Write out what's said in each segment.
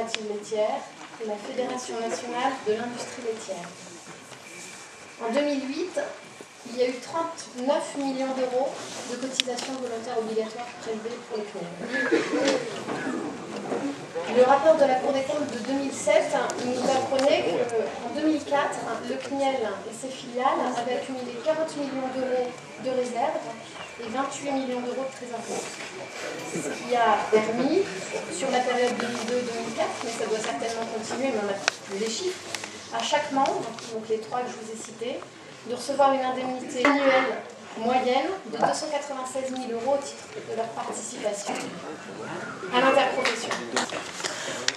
coopératives laitières et la Fédération nationale de l'industrie laitière. En 2008, il y a eu 39 millions d'euros de cotisations volontaires obligatoires prélevées pour le CNEL. Le rapport de la Cour des comptes de 2007 nous apprenait qu'en 2004, le CNEL et ses filiales avaient accumulé 40 millions d'euros de réserves et 28 millions d'euros de trésorerie. Ce qui a permis, sur la période 2002-2004, mais ça doit certainement continuer, mais on n'a plus les chiffres, à chaque membre, donc les trois que je vous ai cités, de recevoir une indemnité annuelle moyenne de 296 000 euros au titre de leur participation à l'interprofession.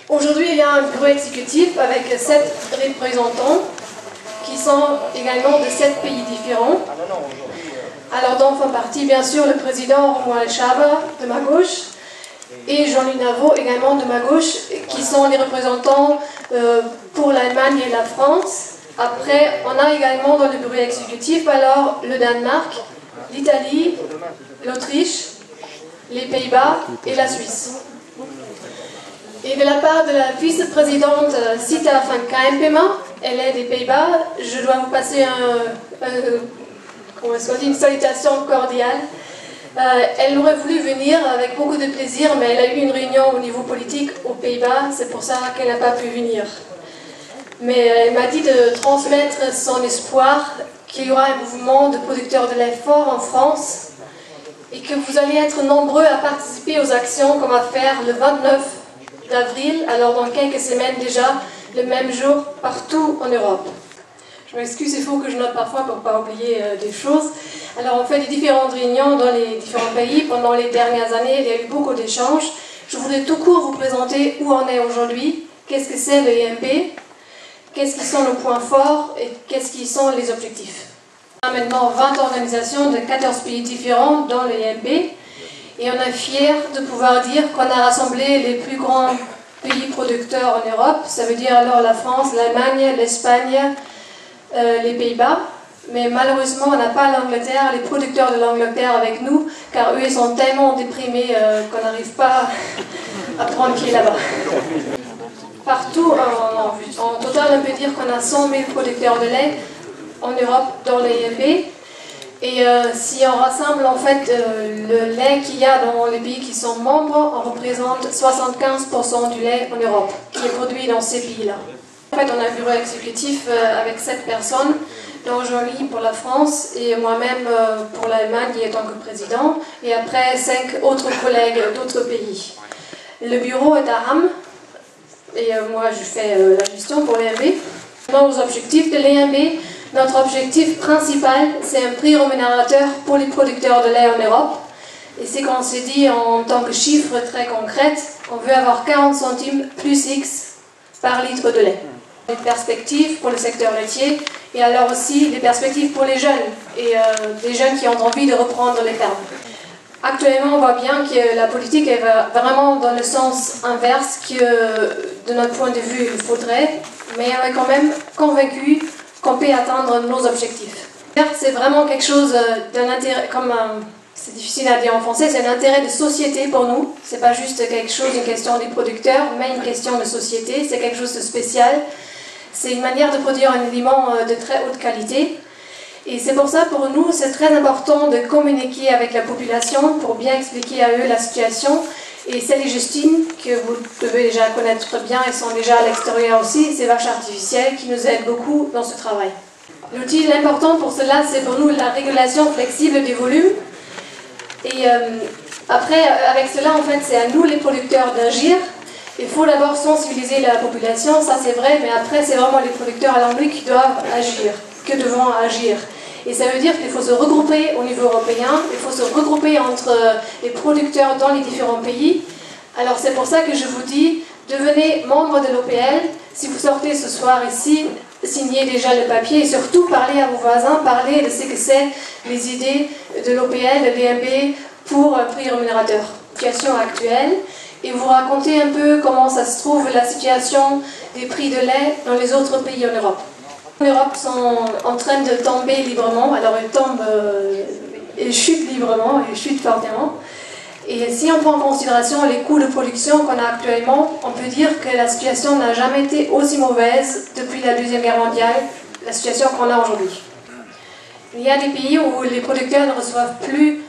Aujourd'hui, il y a un bureau exécutif avec 7 représentants qui sont également de 7 pays différents. Alors, dont font partie, bien sûr, le président Romuald Schaber de ma gauche et Jean-Louis Navot également de ma gauche, qui sont les représentants pour l'Allemagne et la France. Après, on a également dans le bureau exécutif alors le Danemark, l'Italie, l'Autriche, les Pays-Bas et la Suisse. Et de la part de la vice-présidente Sita van Keimpema, elle est des Pays-Bas, je dois vous passer une salutation cordiale. Elle aurait voulu venir avec beaucoup de plaisir, mais elle a eu une réunion au niveau politique aux Pays-Bas, c'est pour ça qu'elle n'a pas pu venir. Mais elle m'a dit de transmettre son espoir qu'il y aura un mouvement de producteurs de lait fort en France et que vous allez être nombreux à participer aux actions qu'on va faire le 29 d'avril, alors dans quelques semaines déjà, le même jour partout en Europe. Je m'excuse, il faut que je note parfois pour ne pas oublier des choses. Alors on fait des différentes réunions dans les différents pays. Pendant les dernières années, il y a eu beaucoup d'échanges. Je voudrais tout court vous présenter où on est aujourd'hui, qu'est-ce que c'est le IMP, qu'est-ce qui sont nos points forts et qu'est-ce qui sont les objectifs. On a maintenant 20 organisations de 14 pays différents dans le IMP et on est fiers de pouvoir dire qu'on a rassemblé les plus grands pays producteurs en Europe. Ça veut dire alors la France, l'Allemagne, l'Espagne, les Pays-Bas. Mais malheureusement, on n'a pas l'Angleterre, les producteurs de l'Angleterre avec nous, car eux, ils sont tellement déprimés qu'on n'arrive pas à prendre pied là-bas. Partout, en total, on peut dire qu'on a 100 000 producteurs de lait en Europe dans l'IMP. Et si on rassemble en fait le lait qu'il y a dans les pays qui sont membres, on représente 75% du lait en Europe qui est produit dans ces pays-là. En fait, on a un bureau exécutif avec 7 personnes, dont Jean-Louis pour la France et moi-même pour l'Allemagne en tant que président, et après 5 autres collègues d'autres pays. Le bureau est à Hamm. Et moi, je fais la gestion pour l'IMB. Dans nos objectifs de l'IMB, notre objectif principal, c'est un prix rémunérateur pour les producteurs de lait en Europe. Et c'est qu'on s'est dit en tant que chiffre très concret, on veut avoir 40 centimes plus X par litre de lait. Des perspectives pour le secteur laitier et alors aussi des perspectives pour les jeunes et des jeunes qui ont envie de reprendre les fermes. Actuellement, on voit bien que la politique elle va vraiment dans le sens inverse que, de notre point de vue, il faudrait, mais on est quand même convaincu qu'on peut atteindre nos objectifs. C'est vraiment quelque chose d'un intérêt, c'est difficile à dire en français, c'est un intérêt de société pour nous. C'est pas juste quelque chose, une question des producteurs, mais une question de société, c'est quelque chose de spécial. C'est une manière de produire un aliment de très haute qualité. Et c'est pour ça, pour nous, c'est très important de communiquer avec la population pour bien expliquer à eux la situation. Et Celle et Justine, que vous devez déjà connaître bien, ils sont déjà à l'extérieur aussi, ces vaches artificielles qui nous aident beaucoup dans ce travail. L'outil l'important pour cela, c'est pour nous la régulation flexible des volumes. Et après, avec cela, en fait, c'est à nous, les producteurs, d'agir. Il faut d'abord sensibiliser la population, ça c'est vrai, mais après, c'est vraiment les producteurs à l'anglais qui doivent agir, que devons agir. Et ça veut dire qu'il faut se regrouper au niveau européen, il faut se regrouper entre les producteurs dans les différents pays. Alors c'est pour ça que je vous dis, devenez membre de l'OPL. Si vous sortez ce soir ici, signez déjà le papier et surtout parlez à vos voisins, parlez de ce que c'est les idées de l'OPL, de l'IMB pour un prix rémunérateur. Situation actuelle. Et vous racontez un peu comment ça se trouve la situation des prix de lait dans les autres pays en Europe. En Europe sont en train de tomber librement, alors ils tombent, ils chutent librement, ils chutent fortement. Et si on prend en considération les coûts de production qu'on a actuellement, on peut dire que la situation n'a jamais été aussi mauvaise depuis la Deuxième Guerre mondiale, la situation qu'on a aujourd'hui. Il y a des pays où les producteurs ne reçoivent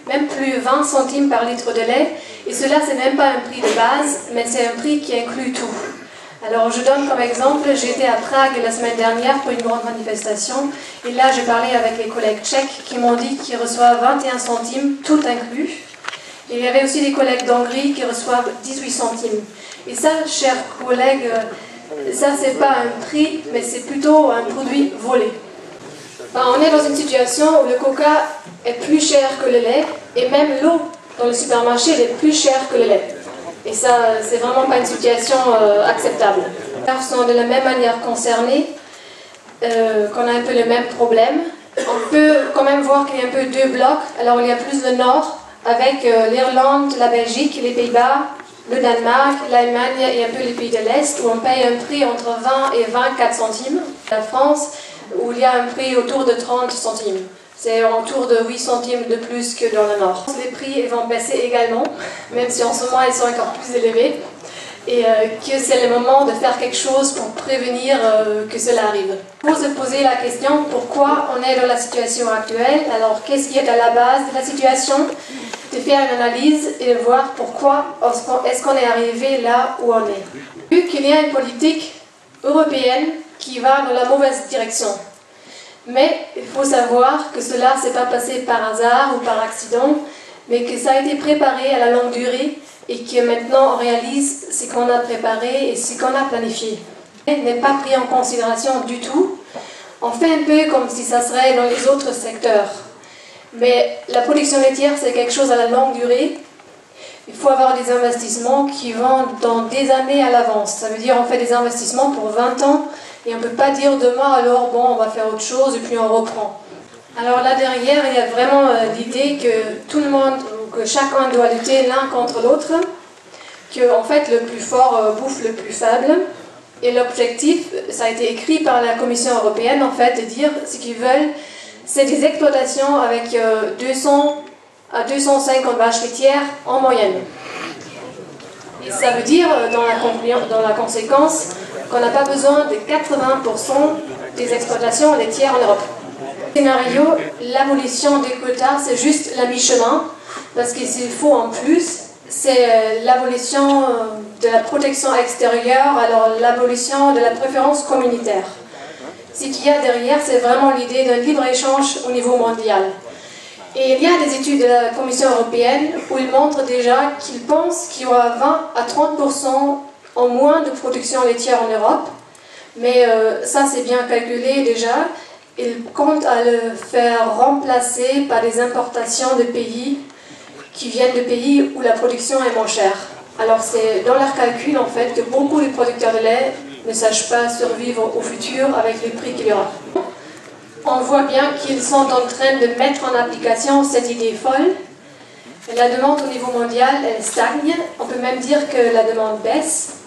même plus 20 centimes par litre de lait, et cela c'est même pas un prix de base, mais c'est un prix qui inclut tout. Alors je donne comme exemple, j'étais à Prague la semaine dernière pour une grande manifestation, et là j'ai parlé avec les collègues tchèques qui m'ont dit qu'ils reçoivent 21 centimes, tout inclus. Et il y avait aussi des collègues d'Hongrie qui reçoivent 18 centimes. Et ça, chers collègues, ça c'est pas un prix, mais c'est plutôt un produit volé. On est dans une situation où le coca est plus cher que le lait, et même l'eau dans le supermarché est plus chère que le lait. Et ça, c'est vraiment pas une situation acceptable. Les femmes sont de la même manière concernées, qu'on a un peu le même problème. On peut quand même voir qu'il y a un peu deux blocs. Alors il y a plus le nord, avec l'Irlande, la Belgique, les Pays-Bas, le Danemark, l'Allemagne et un peu les pays de l'Est, où on paye un prix entre 20 et 24 centimes. La France, où il y a un prix autour de 30 centimes. C'est autour de 8 centimes de plus que dans le Nord. Les prix vont baisser également, même si en ce moment ils sont encore plus élevés, et que c'est le moment de faire quelque chose pour prévenir que cela arrive. Il faut se poser la question pourquoi on est dans la situation actuelle, alors qu'est-ce qui est à la base de la situation, de faire une analyse et de voir pourquoi est-ce qu'on est arrivé là où on est. Vu qu'il y a une politique européenne qui va dans la mauvaise direction. Mais il faut savoir que cela ne s'est pas passé par hasard ou par accident, mais que ça a été préparé à la longue durée et que maintenant on réalise ce qu'on a préparé et ce qu'on a planifié. N'est pas pris en considération du tout. On fait un peu comme si ça serait dans les autres secteurs. Mais la production laitière, c'est quelque chose à la longue durée. Il faut avoir des investissements qui vont dans des années à l'avance. Ça veut dire qu'on fait des investissements pour 20 ans et on ne peut pas dire demain, alors bon, on va faire autre chose et puis on reprend. Alors là derrière, il y a vraiment l'idée que tout le monde, que chacun doit lutter l'un contre l'autre, que en fait le plus fort bouffe le plus faible. Et l'objectif, ça a été écrit par la Commission européenne en fait, de dire ce qu'ils veulent, c'est des exploitations avec 200 à 250 vaches laitières en moyenne. Et ça veut dire, dans la conséquence, qu'on n'a pas besoin de 80% des exploitations laitières en Europe. Scénario, l'abolition des quotas, c'est juste la mi-chemin, parce que s'il faut en plus, c'est l'abolition de la protection extérieure, alors l'abolition de la préférence communautaire. Ce qu'il y a derrière, c'est vraiment l'idée d'un libre-échange au niveau mondial. Et il y a des études de la Commission européenne où ils montrent déjà qu'ils pensent qu'il y aura 20 à 30% en moins de production laitière en Europe. Mais ça, c'est bien calculé déjà. Ils comptent à le faire remplacer par des importations de pays qui viennent de pays où la production est moins chère. Alors c'est dans leur calcul en fait que beaucoup de producteurs de lait ne sachent pas survivre au futur avec les prix qu'il y aura. On voit bien qu'ils sont en train de mettre en application cette idée folle. La demande au niveau mondial, elle stagne. On peut même dire que la demande baisse.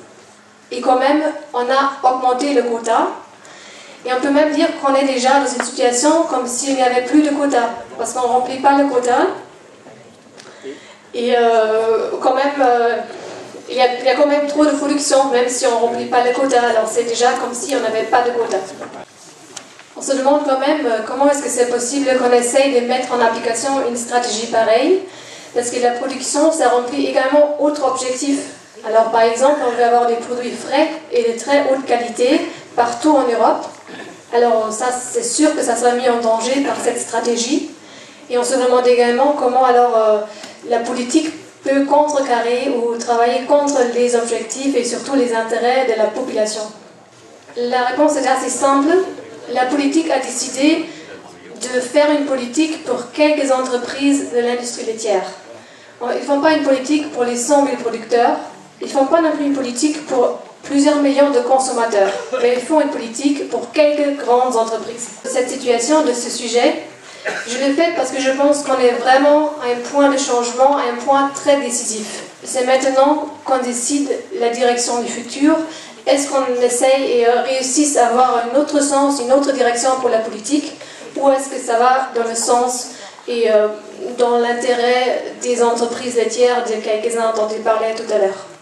Et quand même, on a augmenté le quota. Et on peut même dire qu'on est déjà dans une situation comme s'il n'y avait plus de quota. Parce qu'on ne remplit pas le quota. Et quand même, il y a quand même trop de production, même si on ne remplit pas le quota. Alors c'est déjà comme si on n'avait pas de quota. On se demande quand même comment est-ce que c'est possible qu'on essaye de mettre en application une stratégie pareille, parce que la production, ça remplit également autre objectif. Alors par exemple, on veut avoir des produits frais et de très haute qualité partout en Europe. Alors ça, c'est sûr que ça sera mis en danger par cette stratégie. Et on se demande également comment alors la politique peut contrecarrer ou travailler contre les objectifs et surtout les intérêts de la population. La réponse est assez simple. La politique a décidé de faire une politique pour quelques entreprises de l'industrie laitière. Ils ne font pas une politique pour les 100 000 producteurs, ils ne font pas non plus une politique pour plusieurs millions de consommateurs, mais ils font une politique pour quelques grandes entreprises. Cette situation de ce sujet, je le fais parce que je pense qu'on est vraiment à un point de changement, à un point très décisif. C'est maintenant qu'on décide la direction du futur. Est-ce qu'on essaye et réussisse à avoir un autre sens, une autre direction pour la politique, ou est-ce que ça va dans le sens dans l'intérêt des entreprises laitières, de quelques-uns dont il parlait tout à l'heure.